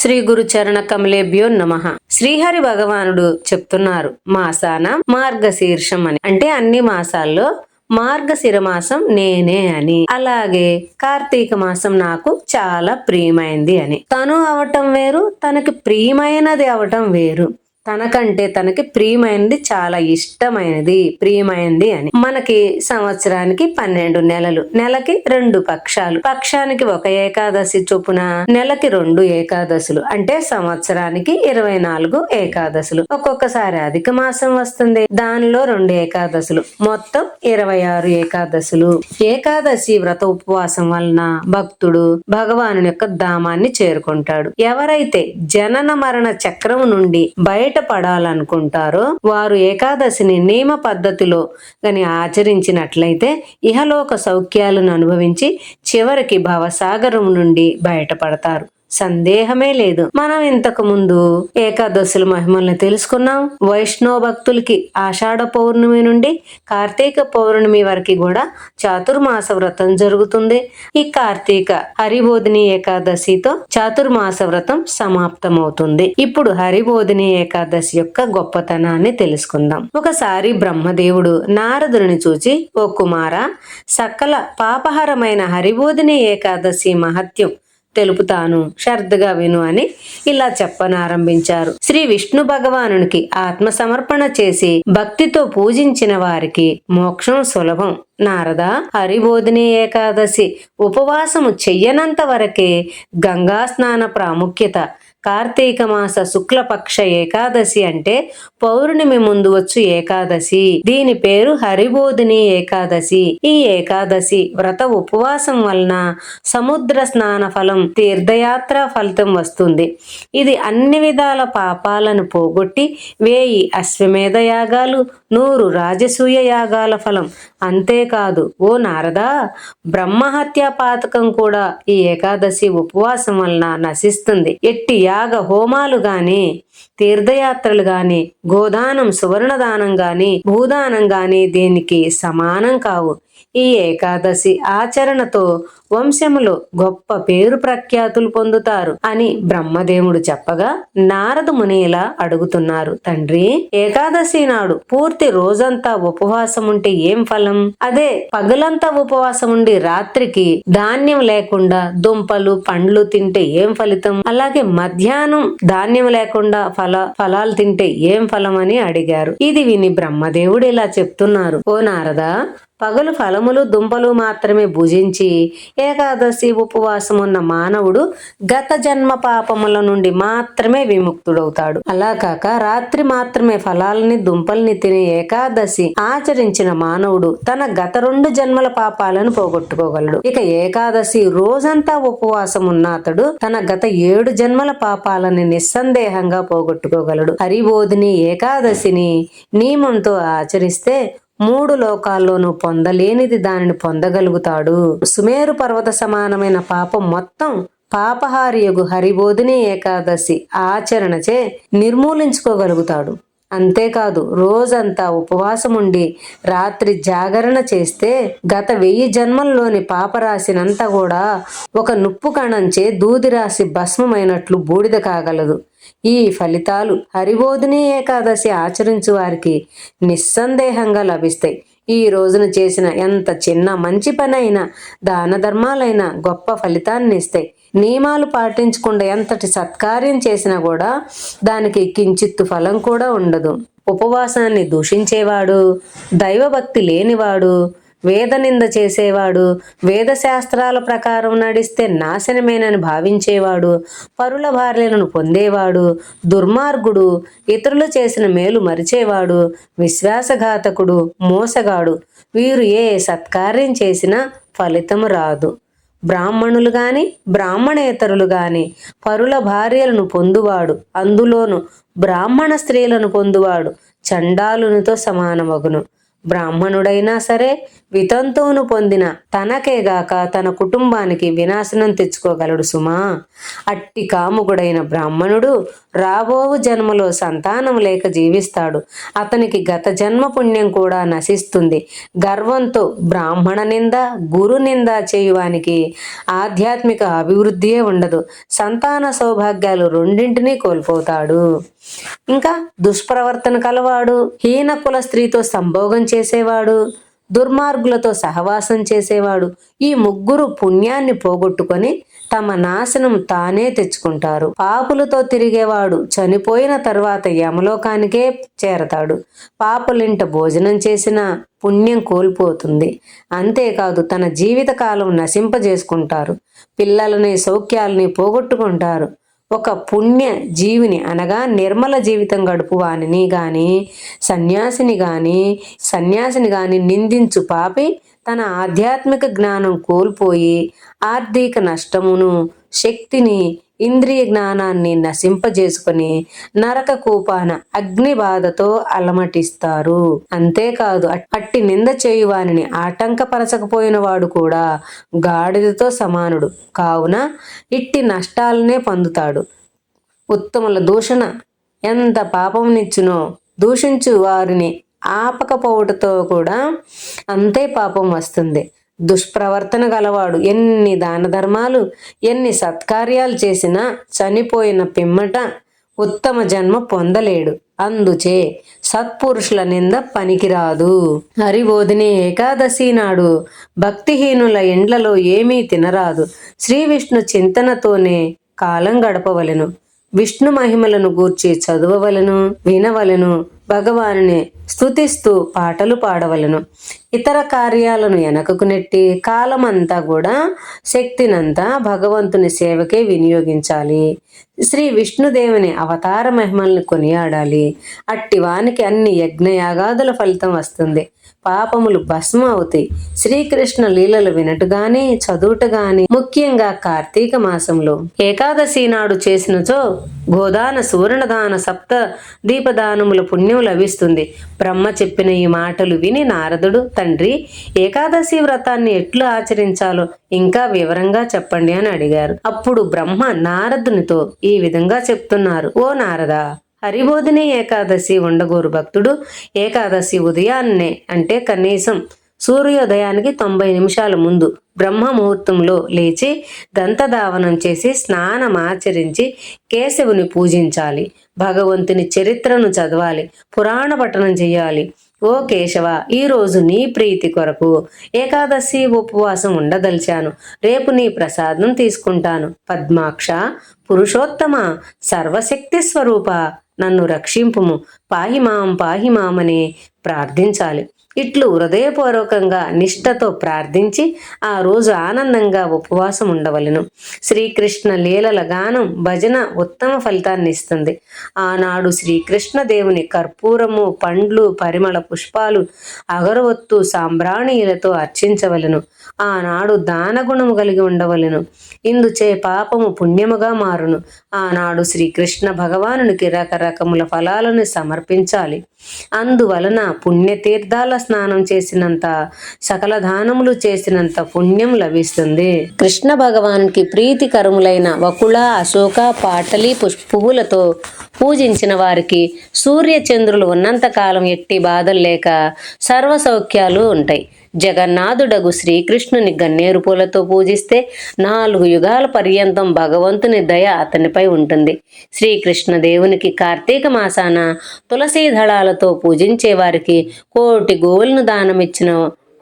శ్రీ గురు చరణ కమలేభ్యో నమః. శ్రీహరి భగవానుడు చెప్తున్నారు, మాసాన మార్గశీర్షం అని. అంటే అన్ని మాసాల్లో మార్గశిర మాసం నేనే అని, అలాగే కార్తీక మాసం నాకు చాలా ప్రియమైంది అని. తను అవటం వేరు, తనకి ప్రియమైనది అవటం వేరు. తనకంటే తనకి ప్రియమైనది చాలా ఇష్టమైనది, ప్రియమైనది అని. మనకి సంవత్సరానికి 12 నెలలు, నెలకి 2 పక్షాలు, పక్షానికి ఒక ఏకాదశి చొప్పున నెలకి 2 ఏకాదశులు, అంటే సంవత్సరానికి 24 ఏకాదశులు. ఒక్కొక్కసారి అధిక మాసం వస్తుంది, దానిలో 2 ఏకాదశులు, మొత్తం 26 ఏకాదశులు. ఏకాదశి వ్రత ఉపవాసం వలన భక్తుడు భగవాను యొక్క ధామాన్ని చేరుకుంటాడు. ఎవరైతే జనన మరణ చక్రం నుండి బయటపడాలనుకుంటారో వారు ఏకాదశిని నియమ పద్ధతిలో గాని ఆచరించినట్లయితే ఇహలోక సౌఖ్యాలను అనుభవించి చివరికి భవసాగరం నుండి బయటపడతారు. సందేహమే లేదు. మనం ఇంతకు ముందు ఏకాదశుల మహిమల్ని తెలుసుకున్నాం. వైష్ణవ భక్తులకి ఆషాఢ పౌర్ణమి నుండి కార్తీక పౌర్ణమి వరకు కూడా చాతుర్మాస వ్రతం జరుగుతుంది. ఈ కార్తీక హరిబోధిని ఏకాదశితో చాతుర్మాస వ్రతం సమాప్తమవుతుంది. ఇప్పుడు హరిబోధిని ఏకాదశి యొక్క గొప్పతనాన్ని తెలుసుకుందాం. ఒకసారి బ్రహ్మదేవుడు నారదుని చూచి, ఓ కుమార, సకల పాపహరమైన హరిబోధిని ఏకాదశి మహత్యం తెలుపుతాను, శ్రద్ధగా విను అని ఇలా చెప్పనారంభించారు. శ్రీ విష్ణు భగవానునికి ఆత్మ సమర్పణ చేసి భక్తితో పూజించిన వారికి మోక్షం సులభం. నారద, హరిబోధిని ఏకాదశి ఉపవాసము చెయ్యనంత వరకే గంగా స్నాన ప్రాముఖ్యత. కార్తీక మాస శుక్లపక్ష ఏకాదశి అంటే పౌర్ణమి ముందు వచ్చు ఏకాదశి. దీని పేరు హరిబోధిని ఏకాదశి. ఈ ఏకాదశి వ్రత ఉపవాసం వలన సముద్ర స్నాన ఫలం, తీర్థయాత్ర ఫలితం వస్తుంది. ఇది అన్ని విధాల పాపాలను పోగొట్టి 1000 అశ్వమేధ యాగాలు, 100 రాజసూయ యాగాల ఫలం. అంతేకాదు ఓ నారదా, బ్రహ్మహత్యా పాతకం కూడా ఈ ఏకాదశి ఉపవాసం వలన నశిస్తుంది. ఎట్టి యాగ హోమాలు గాని, తీర్థయాత్రలు గాని, గోదానం, సువర్ణదానం గాని, భూదానం గాని దీనికి సమానం కావు. ఈ ఏకాదశి ఆచరణతో వంశములో గొప్ప పేరు ప్రఖ్యాతులు పొందుతారు అని బ్రహ్మదేవుడు చెప్పగా నారద ముని ఇలా అడుగుతున్నారు, తండ్రి, ఏకాదశి నాడు పూర్తి రోజంతా ఉపవాసం ఉంటే ఏం ఫలం? అదే పగలంతా ఉపవాసం ఉండి రాత్రికి ధాన్యం లేకుండా దుంపలు పండ్లు తింటే ఏం ఫలితం? అలాగే మధ్యాహ్నం ధాన్యం లేకుండా ఫలాలు తింటే ఏం ఫలం అని అడిగారు. ఇది విని బ్రహ్మదేవుడు ఇలా చెప్తున్నారు, ఓ నారద, పగలు ఫలములు దుంపలు మాత్రమే భుజించి ఏకాదశి ఉపవాసం ఉన్న మానవుడు గత జన్మ పాపముల నుండి మాత్రమే విముక్తుడవుతాడు. అలా కాక రాత్రి మాత్రమే ఫలాలని దుంపల్ని తినే ఏకాదశి ఆచరించిన మానవుడు తన గత 2 జన్మల పాపాలను పోగొట్టుకోగలడు. ఇక ఏకాదశి రోజంతా ఉపవాసం ఉన్న అతడు తన గత 7 జన్మల పాపాలని నిస్సందేహంగా పోగొట్టుకోగలడు. హరిబోధిని ఏకాదశిని నియమంతో ఆచరిస్తే 3 లోకాల్లోనూ పొందలేనిది దానిని పొందగలుగుతాడు. సుమేరు పర్వత సమానమైన పాపం మొత్తం పాపహారియగు హరిబోధిని ఏకాదశి ఆచరణచే నిర్మూలించుకోగలుగుతాడు. అంతేకాదు రోజంతా ఉపవాసం ఉండి రాత్రి జాగరణ చేస్తే గత 1000 జన్మల్లోని పాపరాశినంతా కూడా ఒక నుప్పు కణంచే దూది రాసి భస్మమైనట్లు బూడిద కాగలదు. ఈ ఫలితాలు హరిబోధిని ఏకాదశి ఆచరించు వారికి నిస్సందేహంగా లభిస్తాయి. ఈ రోజున చేసిన ఎంత చిన్న మంచి పని అయినా, దాన ధర్మాలైనా గొప్ప ఫలితాన్ని ఇస్తాయి. నియమాలు పాటించకుండా ఎంతటి సత్కార్యం చేసినా కూడా దానికి కించిత్తు ఫలం కూడా ఉండదు. ఉపవాసాన్ని దూషించేవాడు, దైవభక్తి లేనివాడు, వేద నింద చేసేవాడు, వేద శాస్త్రాల ప్రకారం నడిస్తే నాశనమేనని భావించేవాడు, పరుల భార్యలను పొందేవాడు, దుర్మార్గుడు, ఇతరులు చేసిన మేలు మరిచేవాడు, విశ్వాసఘాతకుడు, మోసగాడు, వీరు ఏ సత్కార్యం చేసినా ఫలితం రాదు. బ్రాహ్మణులు గాని బ్రాహ్మణేతరులు గాని పరుల భార్యలను పొందువాడు, అందులోను బ్రాహ్మణ స్త్రీలను పొందువాడు చండాలునితో సమానమగును. బ్రాహ్మణుడైనా సరే వితంతువును పొందిన తనకేగాక తన కుటుంబానికి వినాశనం తెచ్చుకోగలడు సుమా. అట్టి కాముకుడైన బ్రాహ్మణుడు రాబోవు జన్మలో సంతానం లేక జీవిస్తాడు. అతనికి గత జన్మ పుణ్యం కూడా నశిస్తుంది. గర్వంతో బ్రాహ్మణ నింద గురు నింద చేయువానికి ఆధ్యాత్మిక అభివృద్ధియే ఉండదు. సంతాన సౌభాగ్యాలు రెండింటినీ కోల్పోతాడు. ఇంకా దుష్ప్రవర్తన కలవాడు, హీన కుల స్త్రీతో సంభోగం చేసేవాడు, దుర్మార్గులతో సహవాసం చేసేవాడు, ఈ ముగ్గురు పుణ్యాన్ని పోగొట్టుకొని తమ నాశనం తానే తెచ్చుకుంటారు. పాపులతో తిరిగేవాడు చనిపోయిన తర్వాత యమలోకానికే చేరతాడు. పాపులింట భోజనం చేసిన పుణ్యం కోల్పోతుంది. అంతేకాదు తన జీవితకాలం నశింపజేసుకుంటారు. పిల్లలని సౌఖ్యాలని పోగొట్టుకుంటారు. ఒక పుణ్య జీవిని అనగా నిర్మల జీవితం గడుపు వానిని గాని సన్యాసిని గాని నిందించు పాపి తన ఆధ్యాత్మిక జ్ఞానం కోల్పోయి ఆర్థిక నష్టమును, శక్తిని, ఇంద్రియ జ్ఞానాన్ని నశింపజేసుకుని నరక కూపాన అగ్ని బాధతో అలమటిస్తారు. అంతేకాదు అట్టి నింద చేయువానిని ఆటంకపరచకపోయిన వాడు కూడా గాడిదతో సమానుడు కావున ఇట్టి నష్టాలనే పొందుతాడు. ఉత్తముల దూషణ ఎంత పాపమునిచ్చునో దూషించు వారిని ఆపకపోవటతో కూడా అంతే పాపం వస్తుంది. దుష్ప్రవర్తన గలవాడు ఎన్ని దాన ధర్మాలు, ఎన్ని సత్కార్యాలు చేసినా చనిపోయిన పిమ్మట ఉత్తమ జన్మ పొందలేడు. అందుచే సత్పురుషుల నింద పనికిరాదు. హరిబోధిని ఏకాదశి నాడు భక్తిహీనుల ఇండ్లలో ఏమీ తినరాదు. శ్రీ విష్ణు చింతనతోనే కాలం గడపవలెను. విష్ణు మహిమలను గూర్చి చదువవలను, వినవలను, భగవానుని స్తుతిస్తూ పాటలు పాడవలను. ఇతర కార్యాలను వెనకకు నెట్టి కాలమంతా కూడా శక్తినంతా భగవంతుని సేవకే వినియోగించాలి. శ్రీ విష్ణుదేవుని అవతార మహిమల్ని కొనియాడాలి. అట్టి వానికి అన్ని యజ్ఞయాగాదుల ఫలితం వస్తుంది. పాపములు భస్మ అవుతాయి. శ్రీకృష్ణ లీలలు వినటు గాని చదువుట గాని, ముఖ్యంగా కార్తీక మాసంలో ఏకాదశి నాడు చేసినచో గోదాన, సువర్ణదాన, సప్త దీపదానముల పుణ్యం లభిస్తుంది. బ్రహ్మ చెప్పిన ఈ మాటలు విని నారదుడు, తండ్రి ఏకాదశి వ్రతాన్ని ఎట్లు ఆచరించాలో ఇంకా వివరంగా చెప్పండి అని అడిగారు. అప్పుడు బ్రహ్మ నారదునితో ఈ విధంగా చెప్తున్నారు. ఓ నారదా, హరిబోధిని ఏకాదశి ఉండగోరు భక్తుడు ఏకాదశి ఉదయాన్నే అంటే కనీసం సూర్యోదయానికి 90 నిమిషాల ముందు బ్రహ్మ ముహూర్తంలో లేచి దంతధావనం చేసి స్నానమాచరించి కేశవుని పూజించాలి. భగవంతుని చరిత్రను చదవాలి. పురాణ పఠనం చేయాలి. ఓ కేశవ, ఈరోజు నీ ప్రీతి కొరకు ఏకాదశి ఉపవాసం ఉండదలిచాను. రేపు నీ ప్రసాదం తీసుకుంటాను. పద్మాక్ష, పురుషోత్తమ, సర్వశక్తి స్వరూప, నన్ను రక్షింపుము, పాహిమామని ప్రార్థించాలి. ఇట్లు హృదయపూర్వకంగా నిష్ఠతో ప్రార్థించి ఆ రోజు ఆనందంగా ఉపవాసం ఉండవలెను. శ్రీకృష్ణ లీలల గానం, భజన ఉత్తమ ఫలితాన్ని ఇస్తుంది. ఆనాడు శ్రీకృష్ణ దేవుని కర్పూరము, పండ్లు, పరిమళ పుష్పాలు, అగరవత్తు, సాంబ్రాణీలతో అర్చించవలెను. ఆనాడు దానగుణము కలిగి ఉండవలెను. ఇందుచే పాపము పుణ్యముగా మారును. ఆనాడు శ్రీకృష్ణ భగవానునికి రకరకముల ఫలాలను సమర్పించాలి. అందువలన పుణ్యతీర్థాల స్నానం చేసినంత, సకల దానములు చేసినంత పుణ్యం లభిస్తుంది. కృష్ణ భగవానికి ప్రీతికరములైన వకుళ, అశోక, పాటలి పువ్వులతో పూజించిన వారికి సూర్యచంద్రులు ఉన్నంతకాలం ఎట్టి బాధలు లేక సర్వ సౌఖ్యాలు ఉంటాయి. జగన్నాథుడగు శ్రీకృష్ణుని గన్నేరు పూలతో పూజిస్తే 4 యుగాల పర్యంతం భగవంతుని దయ అతనిపై ఉంటుంది. శ్రీకృష్ణ దేవునికి కార్తీక మాసాన తులసీ దళాలతో పూజించే వారికి 1,000,000 గోవులను దానమిచ్చిన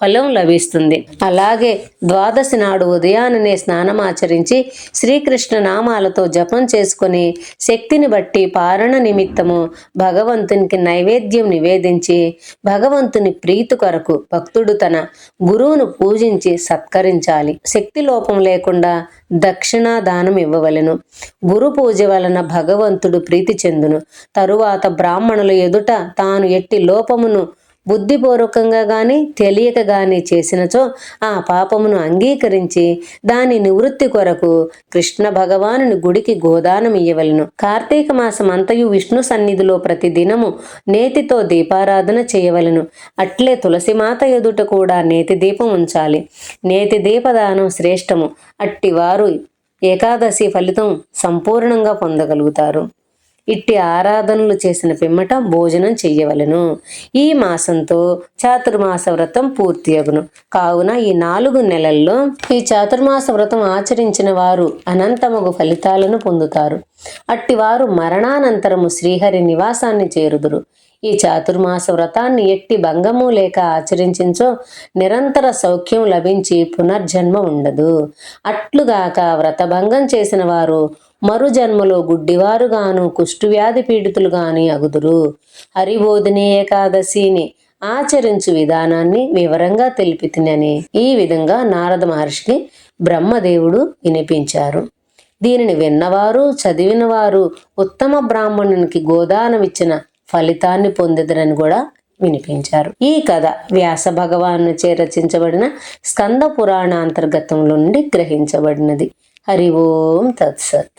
ఫలం లభిస్తుంది. అలాగే ద్వాదశి నాడు ఉదయాన్నే స్నానమాచరించి శ్రీకృష్ణ నామాలతో జపం చేసుకుని శక్తిని బట్టి పారణ నిమిత్తము భగవంతునికి నైవేద్యం నివేదించి భగవంతుని ప్రీతి కొరకు భక్తుడు తన గురువును పూజించి సత్కరించాలి. శక్తి లోపం లేకుండా దక్షిణా దానం ఇవ్వవలెను. గురు పూజ వలన భగవంతుడు ప్రీతి చెందును. తరువాత బ్రాహ్మణుల ఎదుట తాను ఎట్టి లోపమును బుద్ధిపూర్వకంగా గాని తెలియక గాని చేసినచో ఆ పాపమును అంగీకరించి దాని నివృత్తి కొరకు కృష్ణ భగవానుని గుడికి గోదానం ఇయ్యవలెను. కార్తీక మాసం అంతయు విష్ణు సన్నిధిలో ప్రతి దినము నేతితో దీపారాధన చేయవలెను. అట్లే తులసిమాత ఎదుట కూడా నేతి దీపం ఉంచాలి. నేతి దీపదానం శ్రేష్టము. అట్టివారు ఏకాదశి ఫలితం సంపూర్ణంగా పొందగలుగుతారు. ఇట్టి ఆరాధనలు చేసిన పిమ్మట భోజనం చెయ్యవలెను. ఈ మాసంతో చాతుర్మాస వ్రతం పూర్తి అగును. కావున ఈ 4 నెలల్లో ఈ చాతుర్మాస వ్రతం ఆచరించిన వారు అనంతమగు ఫలితాలను పొందుతారు. అట్టివారు మరణానంతరము శ్రీహరి నివాసాన్ని చేరుదురు. ఈ చాతుర్మాస వ్రతాన్ని ఎట్టి భంగము లేక ఆచరించించో నిరంతర సౌఖ్యం లభించి పునర్జన్మ ఉండదు. అట్లుగాక వ్రతభంగం చేసిన వారు మరు జన్మలో గుడ్డివారుగాను కుష్ఠవ్యాధి పీడితులుగాని అగుదురు. హరిబోధిని ఏకాదశిని ఆచరించు విధానాన్ని వివరంగా తెలిపితినని ఈ విధంగా నారద మహర్షికి బ్రహ్మదేవుడు వినిపించారు. దీనిని విన్నవారు చదివినవారు ఉత్తమ బ్రాహ్మణునికి గోదానమిచ్చిన ఫలితాన్ని పొందెదరని కూడా వినిపించారు. ఈ కథ వ్యాస భగవానుచే రచించబడిన స్కంద పురాణ అంతర్గతంలో నుండి గ్రహించబడినది. హరి ఓం తత్సత్.